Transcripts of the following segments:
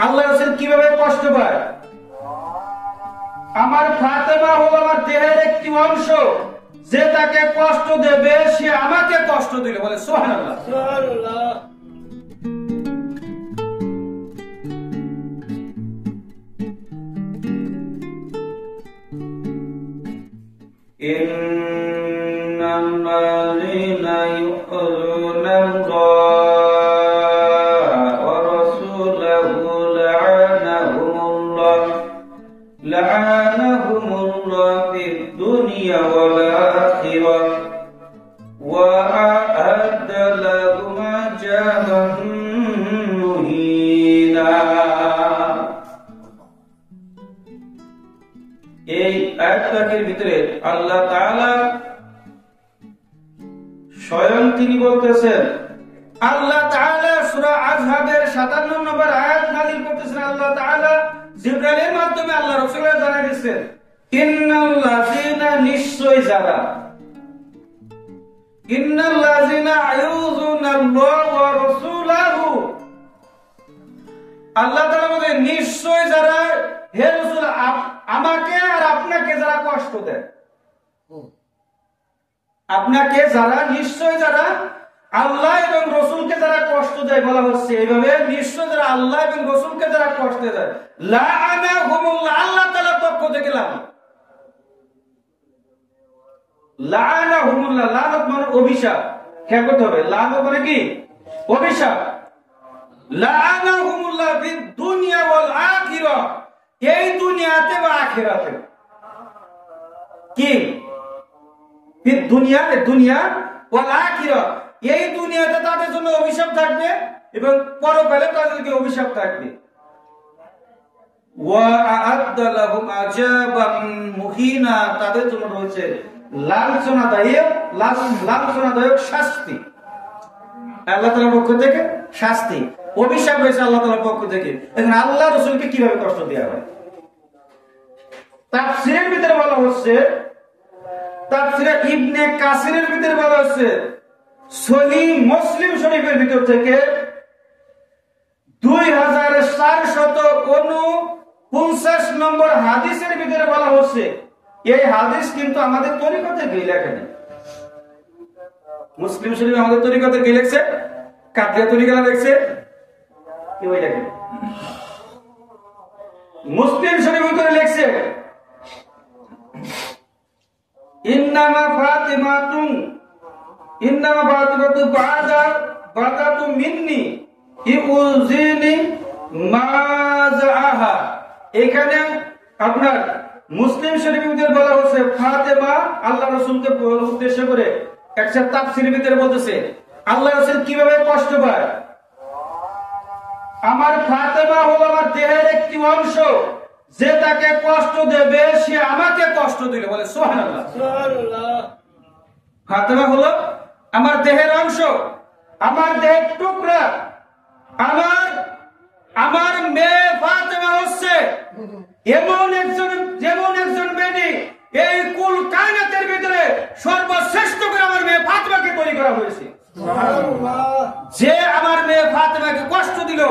আল্লাহ রাসূল কিভাবে কষ্ট পায়? আমার ফাতেমা হলো আমার দেহের একটি অংশ, যে তাকে কষ্ট দেবে সে আমাকে কষ্ট দিল। বলে সুবহানাল্লাহ। সুবহানাল্লাহ। ইন্নাল্লাযীনা ইউযুনাল্লাহা ওয়া রাসূলাহু লা'আনাহুমুল্লাহ ফিদ দুনিয়া ওয়াল আখিরাহ ওয়া আ'আদ্দা লাহুম আযাবান মুহীনা। এই আয়াতের ভিতরে আল্লাহ তাআলা স্বয়ং তিনি বলতেছেন, আল্লাহ তাআলা সূরা আযহাবের 57 নম্বর আয়াত নাযিল করতেছেন। আল্লাহ তাআলা জিবরাইলের মাধ্যমে আল্লাহ রাসূলকে জানাই দিয়েছেন, ইন্নাল্লাযীনা নিশ্চয় যারা, ইন্নাল্লাযীনা ইউযুনাল্লাহা ওয়া রাসূলাহু, আল্লাহ তাআলা বলেন নিশ্চয় যারা, হে রাসূল আমাকে আর আপনাকে যারা কষ্ট দেয়, আপনাকে যারা, নিশ্চয় যারা আল্লাহ এবং রাসূলকে যারা কষ্ট দেয় বলা হচ্ছে এইভাবে, নিশ্চয় যারা আল্লাহ এবং রাসূলকে যারা কষ্ট দেয়, লাআনাহুমুল্লাহ, আল্লাহ তাআলার পক্ষ থেকে লাআনাহুমুল্লাহ, লানত মানে অভিশাপ, খেয়াল করতে হবে, লানত মানে কি? অভিশাপ। লাআনাহুমুল্লাহ ফিদ দুনিয়া ওয়াল আখিরাহ, এই দুনিয়াতে বা আখিরাতে। কি ফিদ দুনিয়া, দুনিয়া ওয়াল আখিরাহ, এই দুনিয়াতে তাদের জন্য অভিশাপ থাকবে এবং পরকালে তাদেরকে অভিশাপ থাকবে। ওয়া আ'আদ্দা লাহুম আযাবান মুহীনা, তাদের জন্য রয়েছে লাঞ্ছনাদায়ক শাস্তি। আল্লাহ তাআলার পক্ষ থেকে শাস্তি, অভিশাপ হয়েছে আল্লাহ তাআলার পক্ষ থেকে। এখন আল্লাহ রাসূলকে কিভাবে কষ্ট দেওয়া হয়? তাফসীরের ভিতরে বলা হচ্ছে, তাফসীরে ইবনে কাসিরের ভিতরে বলা হচ্ছে, সহিহ মুসলিম শরীফের ভিতর থেকে 2449 নম্বর হাদিসের ভিতরে বলা হচ্ছে, এই হাদিস কিন্তু আমাদের তরিকতে কি লেখা নেই। মুসলিম শরীফ আমাদের তরিকতে কি লিখছে? কাদিয়া তরিকা লিখছে, কি ওই লেখে। মুসলিম শরীফের ভিতরে লিখছে, ইন্নামা ফাতিমাতু বাদাতু মিন্নি ইউজিনি মাযাহা। এখানে আপনার মুসলিম শরীফের ভিতরে বলা হচ্ছে ফাতেমা আল্লাহ রাসূলকে উদ্দেশ্য করে একটা তাফসীরের ভিতরে বলতেছে, আল্লাহ রাসূল কিভাবে কষ্ট পায়? আমার ফাতেমা হলো আমার দেহের একটি অংশ, যে তাকে কষ্ট দেবে সে আমাকে কষ্ট দিল। বলে সুবহানাল্লাহ। সুবহানাল্লাহ। ফাতেমা হলো আমার দেহের অংশ, আমার দেহের টুকরা। আমার মেয়ে ফাতেমা হচ্ছে যেমন একজন মেয়ে, এই কুল কায়নাতের ভিতরে সর্বশ্রেষ্ঠ করে আমার মেয়ে ফাতেমাকে তৈরি করা হয়েছে। যে আমার মেয়ে ফাতেমাকে কষ্ট দিল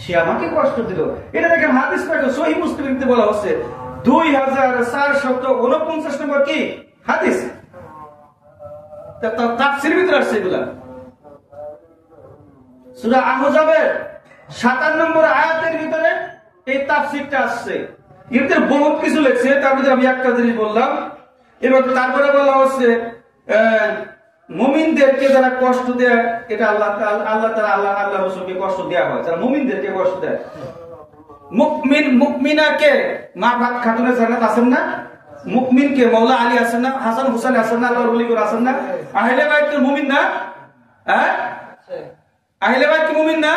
সে আমাকে কষ্ট দিল। এটা দেখেন হাদিস পাঠে সহিহ মুসলিমে বলা হচ্ছে 2449 নম্বর কি হাদিস, তাফসীরের ভিতরে আসছে এগুলা। সূরা আহজাবের 57 নম্বর আয়াতের ভিতরে এই তাফসীরটা আসছে। এর বহুত কিছু লেখছে, তার ভিতরে আমি একটা জিনিস বললাম। এবং তারপরে বলা হচ্ছে মুমিনদেরকে যারা কষ্ট দেয়, এটা আল্লাহ রাসূলকে কষ্ট দেওয়া হয় যারা মুমিনদেরকে কষ্ট দেয়। মুমিনাকে মা খাতুনে জান্নাত আছেন না, মুমিনকে মাওলা আলী আছেন না, হাসান হুসাইন আছেন না, আল্লাহর ওলি আছেন না, আহলে বাইত কি মুমিন না? হ্যাঁ, আহলে বাইত কি মুমিন না?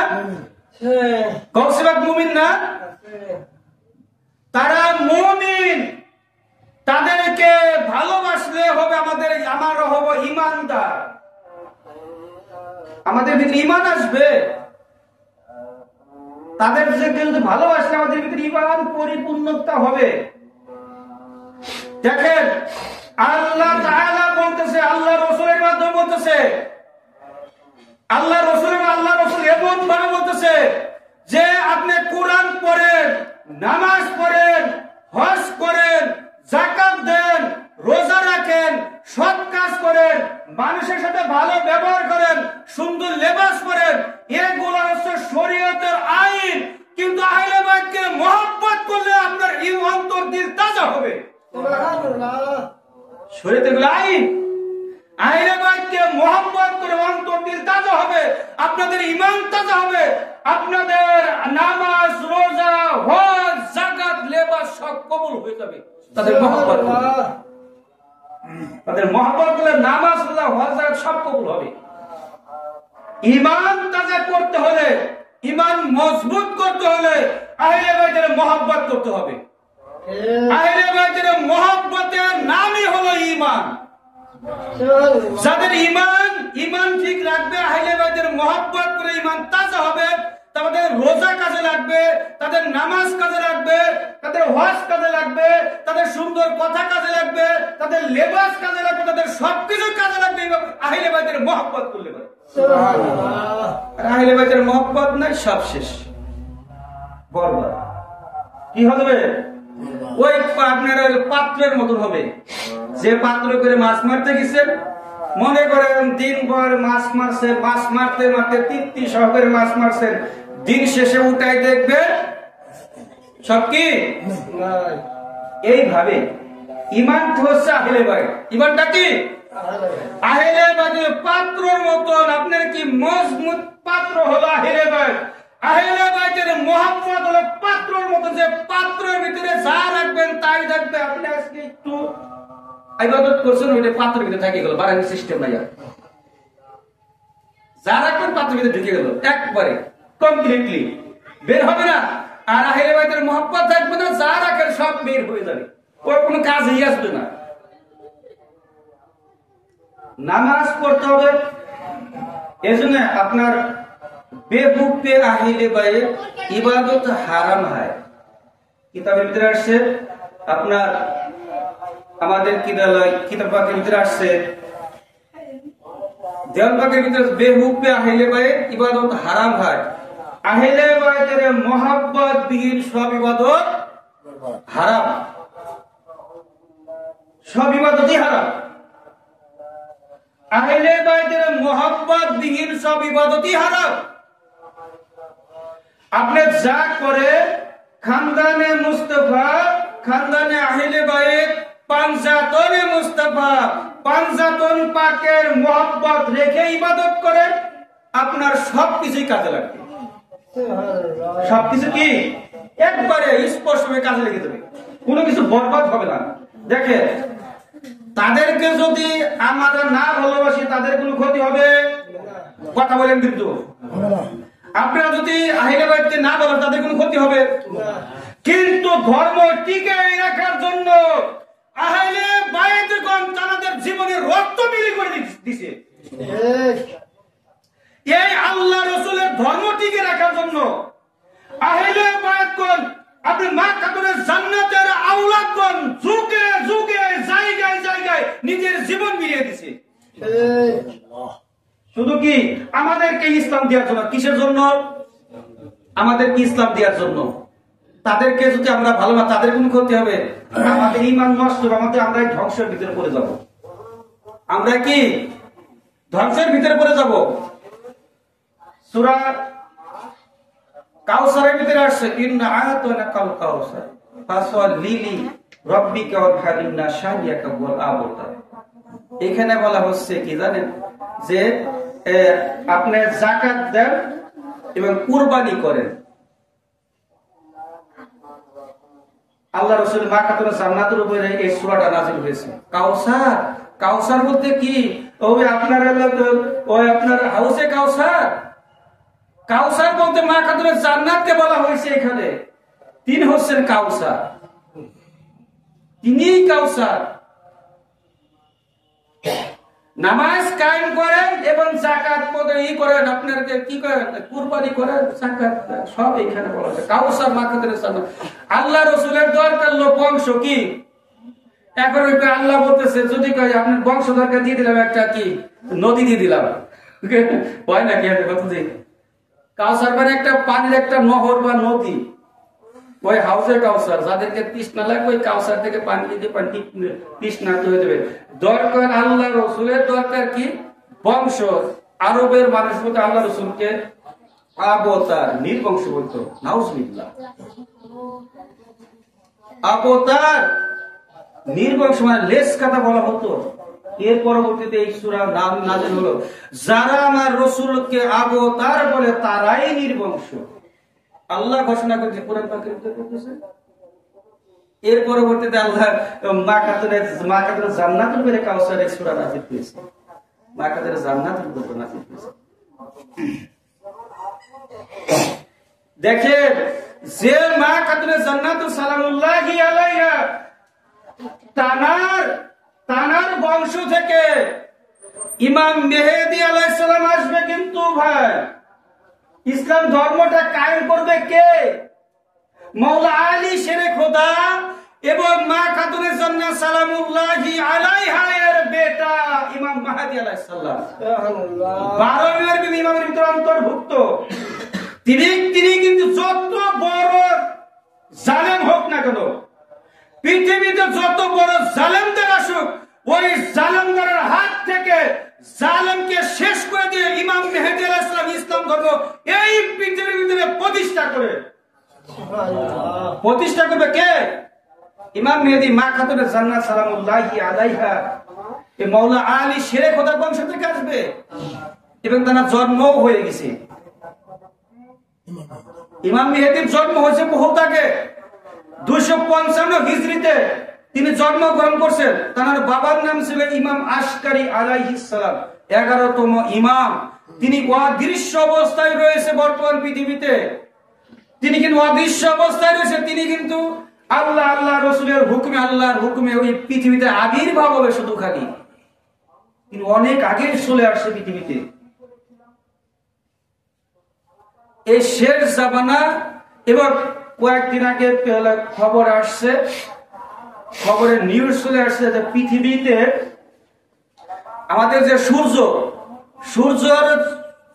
গাউসে পাক মুমিন না? তারা মুমিন, তাদেরকে ভালোবাসলে হবে আমরা হব ঈমানদার, আমাদের ভিতরে ঈমান আসবে। তাদেরকে যদি ভালোবাসলে আমাদের ভিতরে ঈমান পরিপূর্ণতা হবে। দেখেন আল্লাহ তাআলা বলতেছে, আল্লাহ রাসূলের মাধ্যমে বলতেছে, আল্লাহ রাসূল এমন ভাবে বলতেছে যে আপনি নামাজ পড়েন, হজ করেন, যাকাত দেন, রোজা রাখেন, সৎ কাজ করেন, মানুষের সাথে ভালো ব্যবহার করেন, সুন্দর লেবাস পরেন, এগুলো হচ্ছে শরীয়তের আইন। কিন্তু আহলে বাইতকে মহব্বত করলে আপনার এই অন্তর দিল তাজা হবে। শরীয়তের আইন, আহলে বাইতকে মহব্বত করে অন্তর দিল তাজা হবে, আপনাদের ঈমান তাজা হবে, আপনাদের নামাজ, রোজা, হজ, যাকাত, লেবাস সব কবুল হয়ে যাবে তাদের মহব্বত করলে। তাদের মহব্বত করলে নামাজ, রোজা, হজ, যাকাত সব কবুল হবে। ঈমান তাজা করতে হলে, ঈমান মজবুত করতে হলে আহলে বাইতের মহব্বত করতে হবে। আহলে বাইতের মহব্বতের নামই হলো ঈমান। যাদের ঈমান ঠিক রাখবে, আহলে বাইতের মহব্বত করে ঈমান তাজা হবে, তাদের রোজা কাজে লাগবে, তাদের নামাজ কাজে লাগবে, তাদের হজ কাজে লাগবে, তাদের সুন্দর কথা কাজে লাগবে, তাদের লেবাস কাজে লাগবে, তাদের সবকিছু কাজে লাগবে আহলে বাইতের মহব্বত করলে। আহলে বাইতের মহব্বত নাই, সব শেষ, বরবাদ। কি হবে? ওই আপনার পাত্রের মতন হবে, যে পাত্র করে মাছ মারতে গেছেন, মনে করেন দিনভর মাছ মারছে, মাছ মারতে মারতে তৃপ্তি সহকারে মাছ মারছেন, দিন শেষে উঠাই দেখবেন সব কি এইভাবে। ঈমান হচ্ছে আহলে বাইত। ঈমানটা কি? আহলে বাইতের পাত্রের মতন। আপনার কি মজবুত পাত্র হলো আহলে বাইত। আহলে বাইতের মহব্বত হলো পাত্রের মতো, যে পাত্রের ভিতরে যা রাখবেন তাই থাকবে। আপনি আজকে একটু ইবাদত করছেন, ওইটা পাত্রের ভিতরে থেকে গেল, বাড়ানোর সিস্টেম নাই। যা রাখবেন পাত্রের ভিতরে ঢুকে গেল, একবারে কমপ্লিটলি বের হবে না। আর আহলে বাইতের মহব্বত থাকবে না, যা রাখেন সব বের হয়ে যাবে, ওর কোনো কাজই আসবে না। নামাজ পড়তে হবে, এজন্য আপনার বেহুকে আহলে বাইত ইবাদত হারাম হয়। কিতাবের ভিতরে আসছে, আপনার আমাদের কিতাব পাকের ভিতরে আসছে, দেওয়াল পাকের ভিতরে বেহুকে আহলে বাইত ইবাদত হারাম হয়। আহলে বাইতের মহব্বত বিহীন সব ইবাদত হারাম, সব ইবাদতই হারাম। আহলে বাইতের মহব্বত বিহীন সব ইবাদতই হারাম। আপনি যা করে খানদানে মুস্তাফা, খানদানে আহলে বাইত, পাঞ্জাতনে মুস্তাফা, পাঞ্জাতন পাকের মহব্বত রেখে ইবাদত করেন, আপনার সবকিছুই কাজে লাগবে। সবকিছু কি একবারে স্পষ্টভাবে কাজে লেগে যাবে, কোনো কিছু বরবাদ হবে না। দেখেন, তাদেরকে যদি আমরা না ভালোবাসি তাদের কোনো ক্ষতি হবে? কথা বলেন কিন্তু। আপনারা যদি আহলে বাইতকে না বলেন তাদের কোনো ক্ষতি হবে? কিন্তু ধর্ম টিকিয়ে রাখার জন্য আহলে বাইতগণ তাদের জীবনের রক্ত বিলি করে দিয়েছে। এই আল্লাহ রাসূলের ধর্ম টিকিয়ে রাখার জন্য আহলে বাইতগণ, আপনি মা খাতুনের জান্নাতের আওলাদগণ যুগে যুগে জায়গায় জায়গায় নিজের জীবন বিলিয়ে দিয়েছে। শুধু কি আমাদেরকে ইসলাম দেওয়ার জন্য? কিসের জন্য? আমাদেরকে ইসলাম দেওয়ার জন্য। তাদেরকে যদি আমরা ভালো না, তাদের কোনো ক্ষতি হবে? আমাদের ঈমান নষ্ট হবে, আমরা ধ্বংসের ভিতরে পড়ে যাব। আমরা কি ধ্বংসের ভিতরে পড়ে যাব? সূরা কাউসারের ভিতরে আসছে, ইন্না আ'তানাকাল কাউসার ফাসাল্লি লিরাব্বিকা ওয়ানহার ইন্না শানিয়াকা হুয়াল আবতার। এখানে বলা হচ্ছে কি জানেন, যে আপনি যাকাত দেন এবং কুরবানি করেন। আল্লাহ রাসূল মা খাতুনের জান্নাতের উপরে এই সূরাটা নাযিল হয়েছে। কাউসার, কাউসার বলতে কি? ওই আপনার ওই আপনার হাউসে কাউসার। কাউসার বলতে মা খাতুনের জান্নাতকে বলা হয়েছে এখানে। তিনি হচ্ছেন কাউসার, তিনিই কাউসার। নামাজ কায়েম করেন এবং যাকাত করেন, আপনার কি করেন? কুরবানি করেন, যাকাত সব এখানে বলা হয়েছে। কাউসার মা খাতুনের জান্নাত। আল্লাহ রাসূলের দরকার লোক বংশ কি? এখন আল্লাহ বলতেছে, যদি কয় আপনার বংশ দরকার দিয়ে দিলাম একটা কি নদী দিয়ে দিলাম, হয় নাকি? কাউসার মানে একটা পানির একটা নহর বা নদী। ওই হাউসে কাউসার, যাদেরকে তৃষ্ণা লাগবে ওই কাউসার থেকে পানি দিতে পানি তৃষ্ণা হয়ে যাবে। দরকার আল্লাহ রসুলের দরকার কি বংশ, আরবের মানুষ বলতে আল্লাহ রসুলকে আবতার নির্বংশ বলতো, নাউজুবিল্লাহ। আবতার নির্বংশ মানে লেস কথা বলা হতো। এর পরবর্তীতে এই সূরা নাম নাযিল হলো, যারা আমার রাসূলকে আবতার বলে তারাই নির্বংশ। আল্লাহ ঘোষণা করেছে কোরআন পাকের ভিতরে করতেছে। এর পরবর্তীতে আল্লাহ মা কাতরে জান্নাতুল বেরে কাউসার এই সূরা নাযিল করেছে। মা কাতরে জান্নাতুল বেরে নাযিল করেছে। দেখেন যে মা কাতরে জান্নাতুল সালামুল্লাহি আলাইহা তানার বংশ থেকে ইমাম মেহেদী আলাইহিস সালাম আসবে। কিন্তু ভাই ইসলাম ধর্মটা কায়েম করবে কে? মাওলা আলী শেরে খোদা এবং মা খাতুনে জান্নাত সালামুল্লাহি আলাইহা এর বেটা ইমাম মাহদী আলাইহিস সালাম, সুবহানাল্লাহ, 12 ইমামের ইমামের ভিতরে অন্তর্ভুক্ত। তিনি কিন্তু যত বড় জালেম হোক না কেন, পৃথিবীতে যত বড় জালেমদের আসুক, ওই জালেমদের হাত থেকে জালেমকে শেষ করে দিয়ে ইমাম মেহেদী আলাইহিস সালাম ইসলাম ধর্ম এই পৃথিবীর ভিতরে প্রতিষ্ঠা করবে কে? ইমাম মেহেদী মা খাতুনে জান্নাত সালামুল্লাহি আলাইহা এই মাওলা আলী শেরে খোদার বংশ থেকে আসবে এবং তার জন্মও হয়ে গেছে। ইমাম মেহেদীর জন্ম হয়েছে বহুত আগে, 255 হিজরিতে তিনি জন্মগ্রহণ করছেন। তার বাবার নাম ছিল ইমাম আশকারী আলাইহিস সালাম, 11তম ইমাম। তিনি অদৃশ্য অবস্থায় রয়েছে বর্তমান পৃথিবীতে। তিনি কিন্তু অদৃশ্য অবস্থায় রয়েছে। তিনি কিন্তু আল্লাহ রসুলের হুকুমে, আল্লাহর হুকুমে ওই পৃথিবীতে আবির্ভাব হবে শুধু খালি। তিনি অনেক আগে চলে আসছে পৃথিবীতে। এই শেষ জামানা এবার কয়েকদিন আগে খবর আসছে, খবরের নিউজ চলে আসছে যে পৃথিবীতে আমাদের যে সূর্যের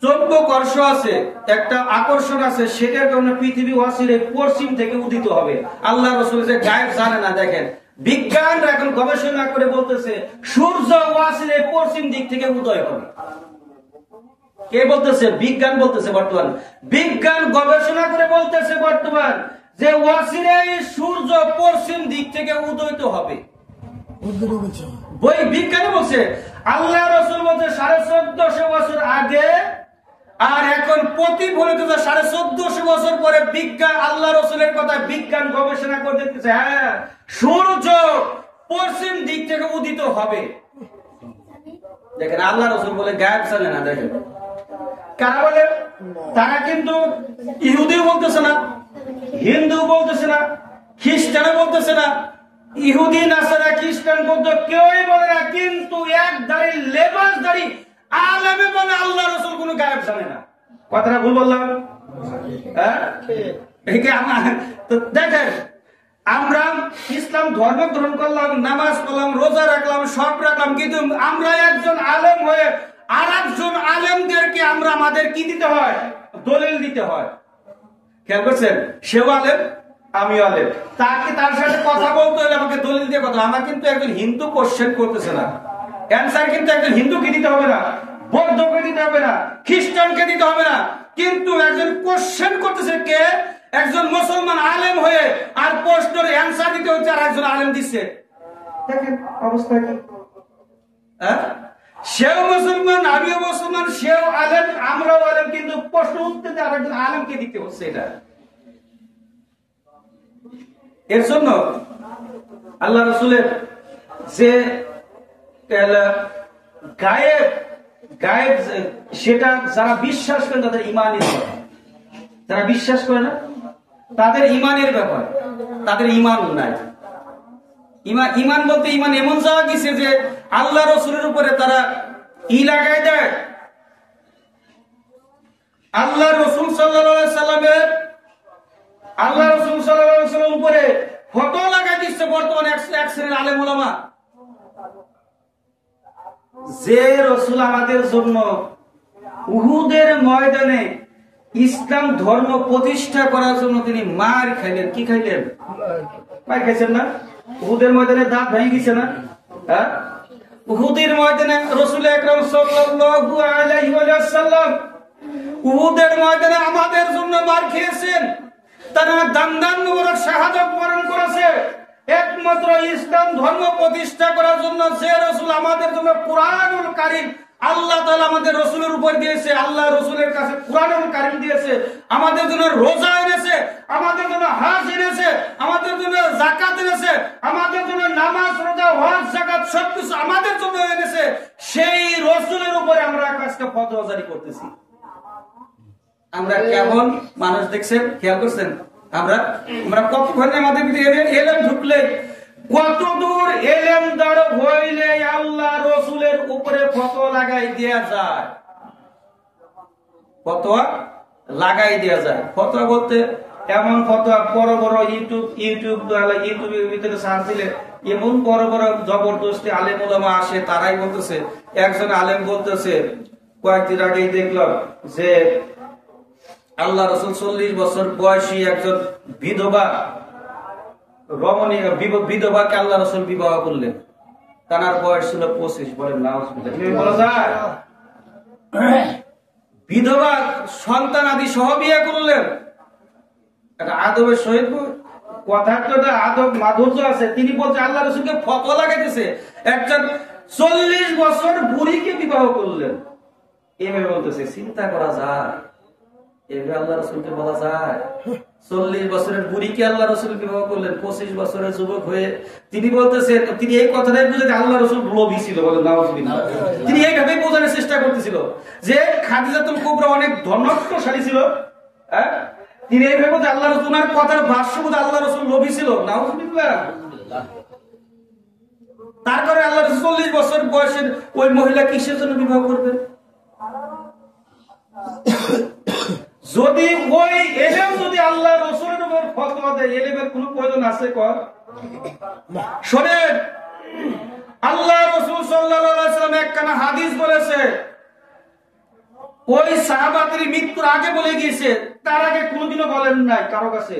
চৌম্বকর্ষ আছে, একটা আকর্ষণ আছে, সেটার কারণে পৃথিবী অচিরে পশ্চিম থেকে উদিত হবে। আল্লাহ রাসূল যে গায়েব জানে না। দেখেন বিজ্ঞানরা এখন গবেষণা করে বলতেছে সূর্য অচিরে পশ্চিম দিক থেকে উদয় হবে। কে বলতেছে? বিজ্ঞান বলতেছে। বর্তমান বিজ্ঞান গবেষণা করে বলতেছে বর্তমান যে অচিরে সূর্য পশ্চিম দিক থেকে উদয়িত হবে। বই বিজ্ঞানে বলছে, আল্লাহ রাসূল বলছে 1450 বছর আগে, আর এখন প্রতিফলিত 1450 বছর পরে বিজ্ঞান আল্লাহ রাসূলের কথা বিজ্ঞান গবেষণা করে দেখতেছে, হ্যাঁ সূর্য পশ্চিম দিক থেকে উদিত হবে। দেখেন আল্লাহ রাসূল বলে গায়েব জানে না। দেখেন কারা বলে? তারা কিন্তু ইহুদিও বলতেছে না, হিন্দু বলতেছে না, খ্রিস্টানও বলতেছে না। ইহুদি নাসারা খ্রিস্টান বৌদ্ধ কেউই বলে না, কিন্তু এক দাড়ি লেবাসদারি আলেমে বলে আল্লাহ রাসূল কোনো গায়েব জানে না। কথাটা ভুল বললাম? হ্যাঁ, তো দেখেন আমরা ইসলাম ধর্ম গ্রহণ করলাম, নামাজ পড়লাম, রোজা রাখলাম, সব রাখলাম, কিন্তু আমরা একজন আলেম হয়ে আর একজন আলেমদেরকে আমরা আমাদের কি দিতে হয়? দলিল দিতে হয়। খেয়াল করছেন? সেও আলেম, আমিও আলেম। তার সাথে কথা বলতে হলে আমাকে দলিল দিয়ে কথা। আমার কিন্তু একজন হিন্দু কোশ্চেন করতেছে না, অ্যান্সার কিন্তু একজন হিন্দুকে দিতে হবে না, বৌদ্ধকে দিতে হবে না, খ্রিস্টানকে দিতে হবে না, কিন্তু একজন কোশ্চেন করতেছে কে? একজন মুসলমান আলেম হয়ে, আর প্রশ্নের অ্যান্সার দিতে হচ্ছে আর একজন আলেম দিচ্ছে। দেখেন অবস্থা কি? সেও মুসলমান, আমিও মুসলমান, সেও আলেম, আমরাও আলেম, কিন্তু প্রশ্ন উত্তর দিয়ে আরেকজন আলেমকে দিতে হচ্ছে। এটা এর জন্য আল্লাহ রাসূলের যে গায়েব সেটা যারা বিশ্বাস করেন তাদের ঈমানের ব্যাপার, যারা বিশ্বাস করে না তাদের ঈমানের ব্যাপার, তাদের ঈমান নাই। ঈমান বলতে ঈমান এমন যাওয়া গেছে যে আল্লাহ রাসূলের উপরে তারা লাগাই দেয়। আল্লাহ রাসূল সাল্লাল্লাহু আলাইহি সাল্লামের উপরে ফটো লাগাই দিচ্ছে বর্তমানে এক শ্রেণীর আলেম ওলামা। যে রাসূল আমাদের জন্য উহুদের ময়দানে ইসলাম ধর্ম প্রতিষ্ঠা করার জন্য তিনি মার খাইলেন। কি খাইলেন? মার খাইছেন না? উহুদের ময়দানে দাঁত ভেঙে গেছে না? হ্যাঁ, উহুদের ময়দানে রাসূল আকরাম সাল্লাল্লাহু আলাইহি ওয়াসাল্লাম উহুদের ময়দানে আমাদের জন্য মার খেয়েছেন। তারা দান্দান মুবারক শাহাদাত বরণ করেছে। একমাত্র ইসলাম ধর্ম প্রতিষ্ঠা করার জন্য যে রাসূল আমাদের জন্য কুরআনুল কারীম আল্লাহ তাআলা আমাদের রাসূলের উপর দিয়েছে, আল্লাহ রাসূলের কাছে কুরআনুল কারীম দিয়েছে, আমাদের জন্য রোজা এনেছে, আমাদের জন্য হজ এনেছে, আমাদের জন্য যাকাত এনেছে, আমাদের জন্য নামাজ রোজা হজ যাকাত সবকিছু আমাদের জন্য এনেছে। সেই রাসূলের উপরে আমরা আজকে ফতোয়া জারি করতেছি। আমরা কেমন মানুষ দেখছেন, খেয়াল করছেন? আমরা কতক্ষণে আমাদের ভিতরে এলেম ঢুকলে কত দূর এলেম দাঁড় হইলে আল্লাহ রসুলের উপরে ফতোয়া লাগাই দেয়া যায়। ফতোয়া লাগাই দেয়া যায়। ফতোয়া বলতে এমন ফতোয়া বড় বড় ইউটিউবের ভিতরে সার্চ দিলে এমন বড় বড় জবরদস্তি আলেম ওলামা আসে, তারাই বলতেছে। একজন আলেম বলতেছে, কয়েকদিন আগেই দেখলাম যে আল্লাহ রসুল 40 বছর বয়সী একজন বিধবা রমণী বিধবাকে আল্লাহ রসুল বিবাহ করলেন। তার বয়স ছিল 25। বলেন বিধবা সন্তান আদি সহ বিয়ে করলেন। আদবের সহিত কথা আদব মাধুর্য আছে। তিনি বলছে আল্লাহ রসুলকে ফতোয়া লাগাইতেছে, একজন 40 বছর বুড়িকে বিবাহ করলেন। এভাবে বলতেছে, চিন্তা করা যায়? এভাবে আল্লাহ রসুলকে বলা যায়? 40 বছরের বুড়িকে আল্লাহ রসুল বিবাহ করলেন, 25 বছরের যুবক হয়ে। তিনি বলতেছেন, তিনি এই কথাটাই বুঝে আল্লাহ রসুল লোভী ছিল। বলেন নাউযুবিল্লাহ। তিনি এইভাবেই বোঝানোর চেষ্টা করতেছিল যে খাদিজাতুল কুবরা অনেক ধনত্বশালী ছিল। হ্যাঁ, তিনি এইভাবে বলতে আল্লাহ রসুল ওনার কথার ভাষ্য বুঝে আল্লাহ রসুল লোভী ছিল। নাউযুবিল্লাহ। তারপরে আল্লাহ রসুল 40 বছর বয়সের ওই মহিলা কিসের জন্য বিবাহ করবেন? যদি ওই এলেম যদি আল্লাহ রসুলের উপর ফতোয়া দেয়, এলেমের কোনো প্রয়োজন আছে? কর শোনেন, আল্লাহ রসুল সাল্লাল্লাহু আলাইহি ওয়াসাল্লাম একখানা হাদিস বলেছে, ওই সাহাবাদের মৃত্যুর আগে বলে গিয়েছে, তার আগে কোনোদিনও বলেন নাই কারো কাছে।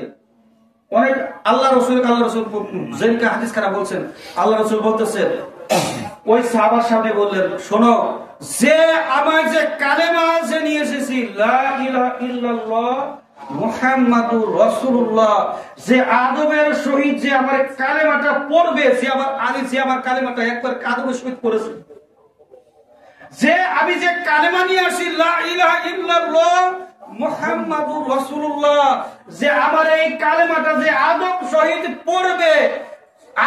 অনেক আল্লাহ রসুল যেদিনকে হাদিস খানা বলছেন, আল্লাহ রসুল বলতেছেন, ওই সাহাবার সামনে বললেন, শোনো, যে আমার যে কালেমা যে নিয়ে এসেছি, লা ইলাহা ইল্লাল্লাহ মুহাম্মাদুর রাসূলুল্লাহ, যে আদবের সহিত যে আমার কালেমাটা পড়বে, যে আমার কালেমাটা একবার আদবের সহিত পড়েছে, যে আমি যে কালেমা নিয়ে আসি, লা ইলাহা ইল্লাল্লাহ মুহাম্মাদুর রাসূলুল্লাহ, যে আমার এই কালেমাটা যে আদব সহিত পড়বে,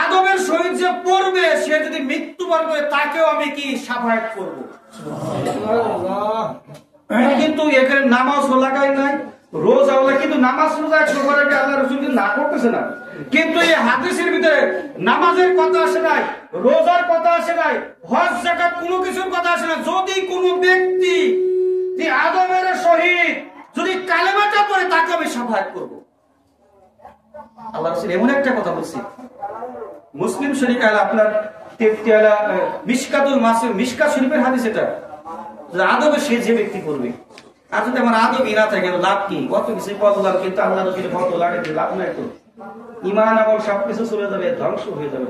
আদবের সহিত যে পড়বে, সে যদি মৃত্যুবরণ করে তাকেও আমি কি শাফায়াত করব। কিন্তু এখানে নামাজ লাগাই নাই, রোজা ওলা, কিন্তু নামাজ রোজা আল্লাহ রাসূল না করতেছে না। কিন্তু এই হাদিসের ভিতরে নামাজের কথা আসে নাই, রোজার কথা আসে নাই, হজ যাকাত কোনো কিছুর কথা আসে না। যদি কোনো ব্যক্তি যে আদবের সহিত যদি কালেমাটা পড়ে, তাকে আমি শাফায়াত করব। আল্লাহ রাসূল এমন একটা কথা বলছে, মুসলিম শরীফ আপনার মিশকাত শরীফের হাদিস, এটা আদবে সে যে ব্যক্তি করবে। আর যদি আমার আদবই না থাকে লাভ কি? কত কিছু বললাম, কিন্তু আল্লাহ ফটো লাগাতে লাভ নাই। তো ইমান আমল সবকিছু চলে যাবে, ধ্বংস হয়ে যাবে।